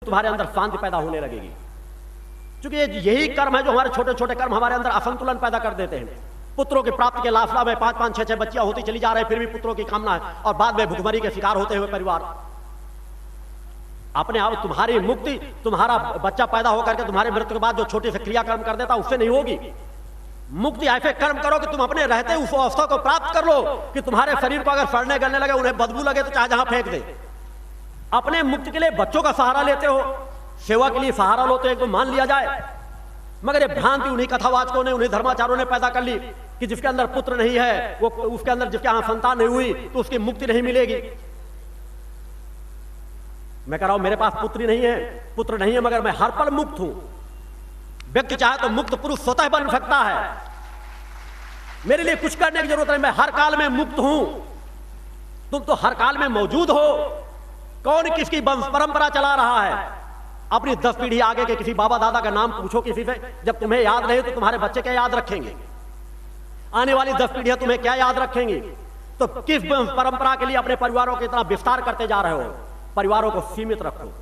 तुम्हारे अंदर शांति पैदा होने लगेगी। क्योंकि यही कर्म है जो हमारे छोटे छोटे कर्म हमारे अंदर असंतुलन पैदा कर देते हैं। पुत्रों की प्राप्ति के लाफला में 5-5, 6-6 बच्चियां होती चली जा रही है, फिर भी पुत्रों की कामना है और बाद में भुखमरी के शिकार होते हुए परिवार। अपने आप तुम्हारी मुक्ति, तुम्हारा बच्चा पैदा होकर के तुम्हारे मृत्यु के बाद जो छोटे से क्रियाक्रम कर देता उससे नहीं होगी। मुक्ति ऐसे कर्म करो कि तुम अपने रहते उस अवस्था को प्राप्त कर लो कि तुम्हारे शरीर को अगर सड़ने गलने लगे, उन्हें बदबू लगे तो चाहे जहां फेंक दे। अपने मुक्ति के लिए बच्चों का सहारा लेते हो, सेवा के लिए सहारा लो तो एक तो मान लिया जाए, मगर ये भ्रांति उन्हीं कथावाचकों ने, उन्हीं धर्माचार्यों ने पैदा कर ली कि जिसके अंदर पुत्र नहीं है, वो उसके अंदर जिसके यहां संतान नहीं हुई तो उसकी मुक्ति नहीं मिलेगी। मैं कह रहा हूं मेरे पास पुत्री नहीं है, पुत्र नहीं है, मगर मैं हर पल मुक्त हूं। व्यक्ति चाहे तो मुक्त पुरुष स्वतः बन सकता है। मेरे लिए कुछ करने की जरूरत नहीं, मैं हर काल में मुक्त हूं। तुम तो हर काल में मौजूद हो। कौन किसकी वंश परंपरा चला रहा है? अपनी 10 पीढ़ी आगे के किसी बाबा दादा का नाम पूछो किसी से, जब तुम्हें याद नहीं तो तुम्हारे बच्चे क्या याद रखेंगे? आने वाली 10 पीढ़ियां तुम्हें क्या याद रखेंगी? तो किस वंश परंपरा के लिए अपने परिवारों को इतना विस्तार करते जा रहे हो? परिवारों को सीमित रखो,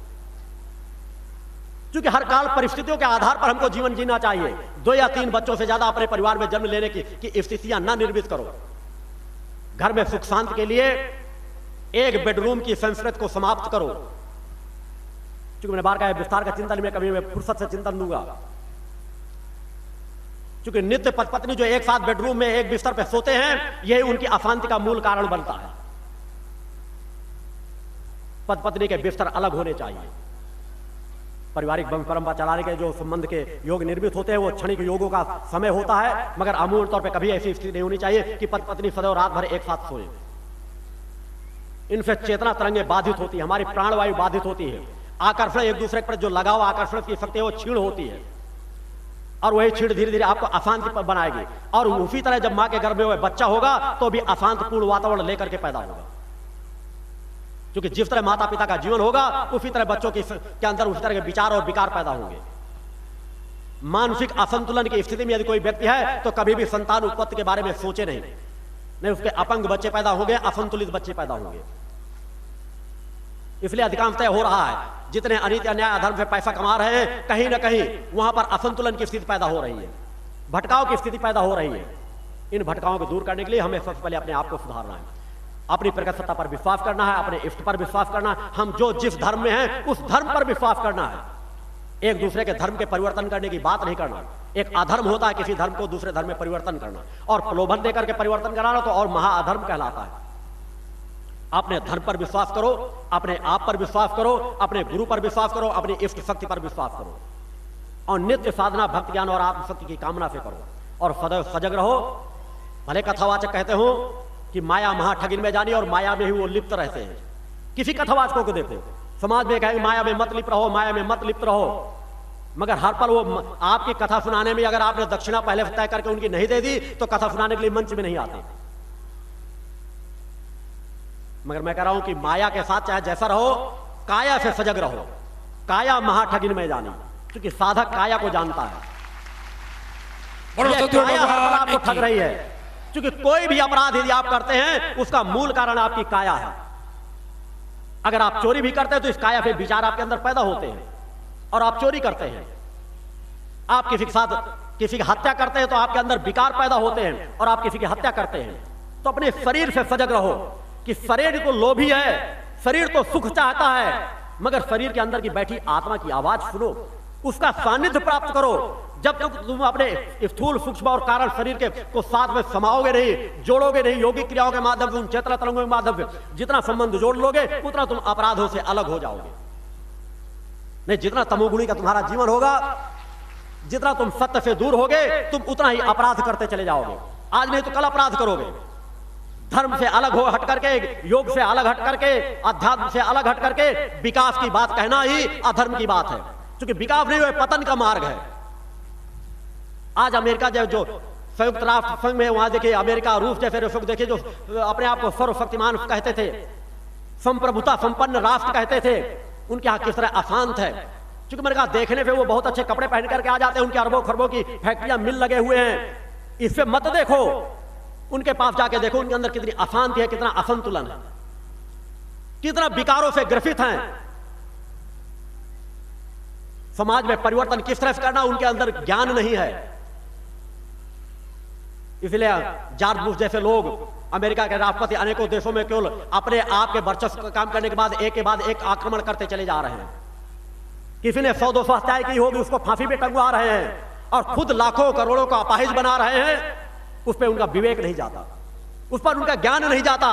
क्योंकि हर काल परिस्थितियों के आधार पर हमको जीवन जीना चाहिए। 2 या 3 बच्चों से ज्यादा अपने परिवार में जन्म लेने की स्थितियां न निर्मित करो। घर में सुख शांति के लिए एक बेडरूम की संस्कृति को समाप्त करो। क्योंकि मैंने बार कहा विस्तार का चिंतन में कभी मैं फुर्सत से चिंतन दूंगा। क्योंकि नित्य पति पत्नी जो एक साथ बेडरूम में एक बिस्तर पर सोते हैं, यही उनकी अशांति का मूल कारण बनता है। पति पत्नी के बिस्तर अलग होने चाहिए। पारिवारिक वंश परंपरा चलाने के जो संबंध के योग निर्मित होते हैं वो क्षणिक योगों का समय होता है, मगर अमूल तौर पर कभी ऐसी स्थिति नहीं होनी चाहिए कि पति पत्नी सदैव रात भर एक साथ सोए। इनसे चेतना तरंगें बाधित होती है, हमारी प्राणवायु बाधित होती है। आकर्षण, एक दूसरे पर जो लगाव आकर्षण की शक्ति है वो क्षीण होती है, और वही क्षीण धीरे धीरे आपको अशांति पर बनाएगी। और उसी तरह जब मां के गर्भ में बच्चा होगा तो भी अशांतिपूर्ण वातावरण लेकर के पैदा होगा। क्योंकि जिस तरह माता पिता का जीवन होगा उसी तरह बच्चों के अंदर उसी तरह के विचार और विकार पैदा होंगे। मानसिक असंतुलन की स्थिति में यदि कोई व्यक्ति है तो कभी भी संतान उत्पत्ति के बारे में सोचे नहीं, उसके अपंग बच्चे पैदा होंगे, असंतुलित बच्चे पैदा होंगे। इसलिए अधिकांशतः हो रहा है, जितने अनित्य अन्याय अधर्म से पैसा कमा रहे हैं, कहीं ना कहीं वहां पर असंतुलन की स्थिति पैदा हो रही है, भटकाव की स्थिति पैदा हो रही है। इन भटकावों को दूर करने के लिए हमें सबसे पहले अपने आप को सुधारना है, अपनी प्रगत सत्ता पर विश्वास करना है, अपने इष्ट पर विश्वास करना है। हम जो जिस धर्म में हैं उस धर्म पर विश्वास करना है। एक दूसरे के धर्म के परिवर्तन करने की बात नहीं करना। एक अधर्म होता है किसी धर्म को दूसरे धर्म में परिवर्तन करना, और प्रलोभन देकर के परिवर्तन कराना तो और महाअधर्म कहलाता है। अपने धर्म पर विश्वास करो, अपने आप पर विश्वास करो, अपने गुरु पर विश्वास करो, अपनी इष्ट शक्ति पर विश्वास करो, और नित्य साधना भक्ति ज्ञान और आत्मशक्ति की कामना से करो, और सदैव सजग रहो। भले कथावाचक कहते हो कि माया महाठगिन में जानी, और माया में ही वो लिप्त रहते हैं। किसी कथावाचकों को देखो, समाज में कहेंगे माया में मत लिप्त रहो, माया में मत लिप्त रहो, मगर हर पल वो आपकी कथा सुनाने में अगर आपने दक्षिणा पहले तय करके उनकी नहीं दे दी तो कथा सुनाने के लिए मंच में नहीं आते। मगर मैं कह रहा हूं कि माया के साथ चाहे जैसा रहो, काया से सजग रहो। काया महाठगिन में जानी, क्योंकि साधक काया को जानता है। काया आपको ठग रही है, क्योंकि कोई भी अपराध यदि आप करते हैं उसका मूल कारण आपकी काया है। अगर आप चोरी भी करते हैं तो इस काया से विचार आपके अंदर पैदा होते हैं और आप चोरी करते हैं। आप किसी के साथ किसी की हत्या करते हैं तो आपके अंदर विकार पैदा होते हैं और आप किसी की हत्या करते हैं। तो अपने शरीर से सजग रहो कि शरीर तो लोभी है, शरीर तो सुख चाहता है, मगर शरीर के अंदर की बैठी आत्मा की आवाज सुनो, उसका सानिध्य प्राप्त करो। जब तक तुम अपने स्थूल सूक्ष्म और कारण शरीर के को साथ में समाओगे नहीं, जोड़ोगे नहीं, योगिक क्रियाओं के माध्यम से, चेतना तरंगों के माध्यम से जितना संबंध जोड़ लोगे उतना तुम अपराधों से अलग हो जाओगे। नहीं, जितना तमोगुणी का तुम्हारा जीवन होगा, जितना तुम सत्य से दूर होगे, तुम उतना ही अपराध करते चले जाओगे। आज नहीं तो कल अपराध करोगे। धर्म से अलग हो हट करके, योग से अलग हट करके, अध्यात्म से अलग हट करके विकास की बात कहना ही अधर्म की बात है, क्योंकि विकास नहीं हुए पतन का मार्ग है। आज अमेरिका जो संयुक्त राष्ट्र संघ में, वहां देखिए अमेरिका, रूस जैसे देशों को देखिए जो अपने आप को सर्वशक्तिमान कहते थे, संप्रभुता संपन्न राष्ट्र कहते थे, उनके यहाँ किस तरह अशांत है। क्योंकि मैंने कहा देखने पे वो बहुत अच्छे कपड़े पहन करके आ जाते हैं, उनके अरबों खरबों की फैक्ट्रियां मिल लगे हुए हैं, इससे मत देखो, उनके पास जाके देखो उनके अंदर कितनी अशांति है, कितना असंतुलन है, कितना विकारों से ग्रसित हैं। समाज में परिवर्तन किस तरह से करना, उनके अंदर ज्ञान नहीं है। इसलिए जॉर्ज बुश जैसे लोग, अमेरिका के राष्ट्रपति, अनेकों देशों में केवल अपने आप के वर्चस्व का काम करने के बाद एक आक्रमण करते चले जा रहे हैं। किसी ने 100-200 हत्याएं की होगी, उसको फांसी पे टंगवा रहे हैं, और खुद लाखों करोड़ों का अपाहिज बना रहे हैं। उस पर उनका विवेक नहीं जाता, उस पर उनका ज्ञान नहीं जाता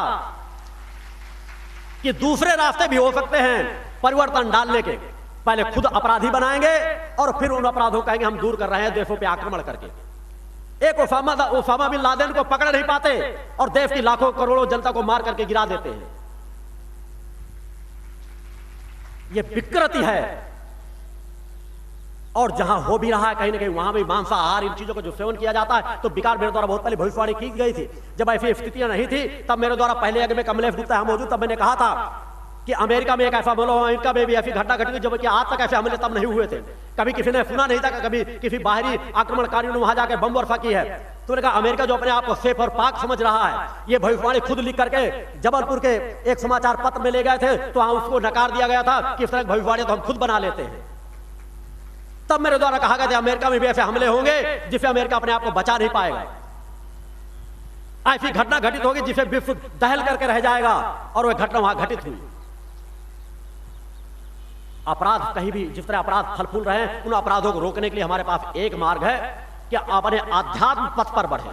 कि दूसरे रास्ते भी हो सकते हैं परिवर्तन डालने के। पहले खुद अपराधी बनाएंगे और फिर उन अपराधों को कहेंगे हम दूर कर रहे हैं देशों पे आक्रमण करके। एक ओसामा बिन लादेन को पकड़ नहीं पाते और देश की लाखों करोड़ों जनता को मार करके गिरा देते हैं। यह विकृति है। और जहां हो भी रहा है कहीं ना कहीं वहां भी मांसाहार, इन चीजों का जो सेवन किया जाता है। तो बिकार मेरे द्वारा बहुत पहले भविष्यवाणी की गई थी, जब ऐसी स्थितियां नहीं थी तब मेरे द्वारा पहले यज्ञ में कमलेश गुप्ता मौजूद, तब मैंने कहा था कि अमेरिका में एक ऐसा बोलो, अमेरिका में भी ऐसी घटना घटी जबकि आज तक ऐसे हमले तब नहीं हुए थे। कभी किसी ने सुना नहीं था कि कभी किसी बाहरी आक्रमणकारियों ने वहां जाकर बम वर्षा की है। तो मैंने कहा अमेरिका जो अपने आप को सेफ और पाक समझ रहा है, ये भविष्यवाणी खुद लिख करके जबलपुर के एक समाचार पत्र में ले गए थे, तो वहां उसको नकार दिया गया था कि इस तरह भविष्यवाणी तो हम खुद बना लेते हैं। तब मेरे द्वारा कहा गया था अमेरिका में भी ऐसे हमले होंगे जिससे अमेरिका अपने आप को बचा नहीं पाएगा। ऐसी घटना घटित होगी जिसे विश्व दहल करके रह जाएगा, और वह घटना वहां घटित हुई। अपराध कहीं भी जिस तरह अपराध फल फूल रहे हैं, उन अपराधों को रोकने के लिए हमारे पास एक मार्ग है कि अपने आध्यात्म पथ पर बढ़ें,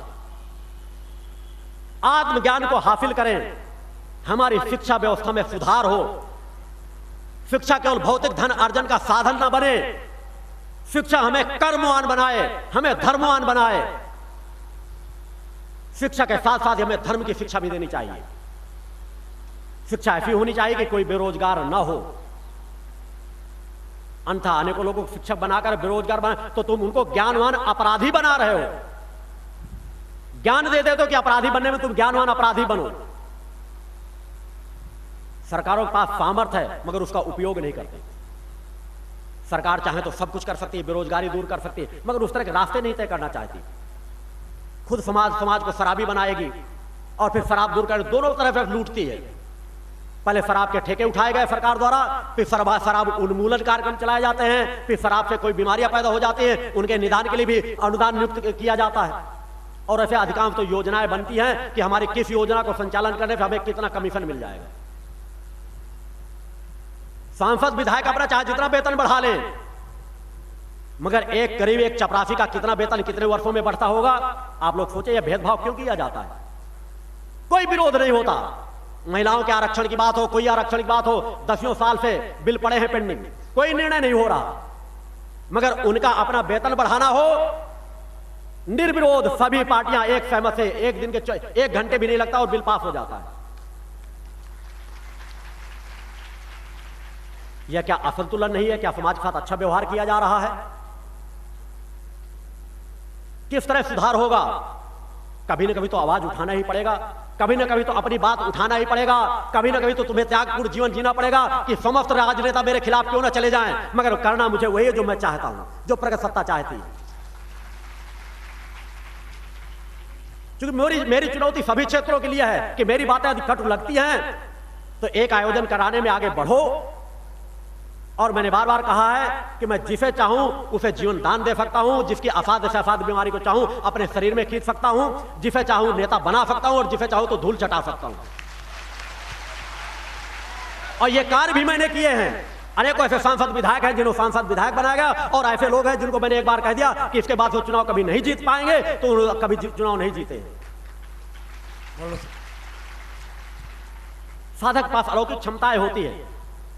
आत्मज्ञान को हासिल करें, हमारी शिक्षा व्यवस्था में सुधार हो। शिक्षा केवल भौतिक धन अर्जन का साधन ना बने, शिक्षा हमें कर्मवान बनाए, हमें धर्मवान बनाए। शिक्षा के साथ साथ हमें धर्म की शिक्षा भी देनी चाहिए। शिक्षा ऐसी होनी चाहिए कि कोई बेरोजगार ना हो। अन्यथा अनेकों लोगों को शिक्षक बनाकर बेरोजगार बना तो तुम उनको ज्ञानवान अपराधी बना रहे हो। ज्ञान दे देते हो कि अपराधी बनने में तुम ज्ञानवान अपराधी बनो। सरकारों के पास सामर्थ्य है मगर उसका उपयोग नहीं करते। सरकार चाहे तो सब कुछ कर सकती है, बेरोजगारी दूर कर सकती है, मगर उस तरह के रास्ते नहीं तय करना चाहती। खुद समाज को शराबी बनाएगी और फिर शराब दूर कर दोनों तरफ लूटती है। पहले शराब के ठेके उठाए गए सरकार द्वारा, फिर शराब उन्मूलन कार्यक्रम चलाए जाते हैं, फिर शराब से कोई बीमारियां पैदा हो जाती हैं, उनके निदान के लिए भी अनुदान नियुक्त किया जाता है। और ऐसे अधिकांश तो योजनाएं बनती हैं कि हमारी किस योजना को संचालन करने पर हमें कितना कमीशन मिल जाएगा। सांसद विधायक अपना चाहे जितना वेतन बढ़ा लें, मगर एक करीब एक चपरासी का कितना वेतन कितने वर्षों में बढ़ता होगा? आप लोग सोचे यह भेदभाव क्यों किया जाता है? कोई विरोध नहीं होता। महिलाओं के आरक्षण की बात हो, कोई आरक्षण की बात हो, 10 साल से बिल पड़े हैं पेंडिंग, कोई निर्णय नहीं हो रहा। मगर उनका अपना वेतन बढ़ाना हो, निर्विरोध सभी पार्टियां एक सहमत से एक दिन के 1 घंटे भी नहीं लगता और बिल पास हो जाता है। यह क्या असंतुलन नहीं है? क्या समाज के साथ अच्छा व्यवहार किया जा रहा है? किस तरह सुधार होगा? कभी न कभी तो आवाज उठाना ही पड़ेगा, कभी न कभी तो अपनी बात उठाना ही पड़ेगा, कभी न कभी तो तुम्हें त्यागपूर्ण जीवन जीना पड़ेगा कि समस्त राजनेता मेरे खिलाफ क्यों ना चले जाएं, मगर करना मुझे वही है जो मैं चाहता हूं, जो प्रगत सत्ता चाहती है। क्योंकि मेरी चुनौती सभी क्षेत्रों के लिए है कि मेरी बातें यदि कटु लगती हैं तो एक आयोजन कराने में आगे बढ़ो। और मैंने बार बार कहा है कि मैं जिसे चाहूं उसे जीवन दान दे सकता हूं, जिसकी असाध्य से असाध्य बीमारी को चाहूं अपने शरीर में खींच सकता हूं, जिसे चाहूं नेता बना सकता हूं और जिसे चाहूं तो धूल चटा सकता हूं। और ये कार्य भी मैंने किए हैं। अनेकों ऐसे सांसद विधायक हैं जिन्होंने सांसद विधायक बनाया गया, और ऐसे लोग हैं जिनको मैंने एक बार कह दिया कि इसके बाद वो चुनाव कभी नहीं जीत पाएंगे, तो कभी चुनाव नहीं जीते। साधक के पास अलौकिक क्षमताएं होती है,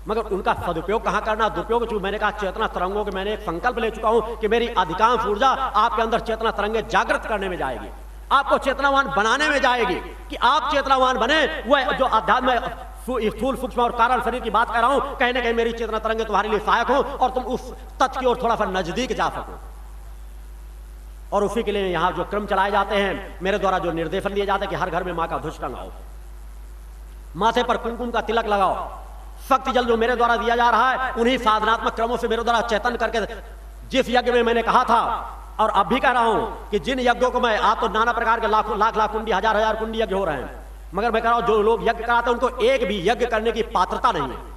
मगर उनका सदुपयोग कहां करना, दुरुपयोग। जो मैंने कहा चेतना तरंगों के मैंने एक संकल्प ले चुका हूं कि मेरी अधिकांश ऊर्जा आपके अंदर चेतना तरंगे जागृत करने में जाएगी, आपको चेतनावान बनाने में जाएगी कि आप चेतनावान बने। वह जो अध्यात्म स्थूल सूक्ष्म और कारण शरीर की बात कर रहा हूं, कहीं ना कहीं मेरी चेतना तरंगे तुम्हारे लिए सहायक हो और तुम उस तथ्य की ओर थोड़ा सा नजदीक जा सको। और उसी के लिए यहां जो क्रम चलाए जाते हैं, मेरे द्वारा जो निर्देशन दिए जाते हैं कि हर घर में मां का ध्वज टंगाओ, माथे पर कुमकुम का तिलक लगाओ, शक्ति जल जो मेरे द्वारा दिया जा रहा है उन्हीं साधनात्मक क्रमों से मेरे द्वारा चेतन करके, जिस यज्ञ में मैंने कहा था और अब भी कह रहा हूं कि जिन यज्ञों को मैं, आप तो नाना प्रकार के लाख कुंडी, हजार कुंडी यज्ञ हो रहे हैं, मगर मैं कह रहा हूं जो लोग यज्ञ कराते हैं उनको एक भी यज्ञ करने की पात्रता नहीं है।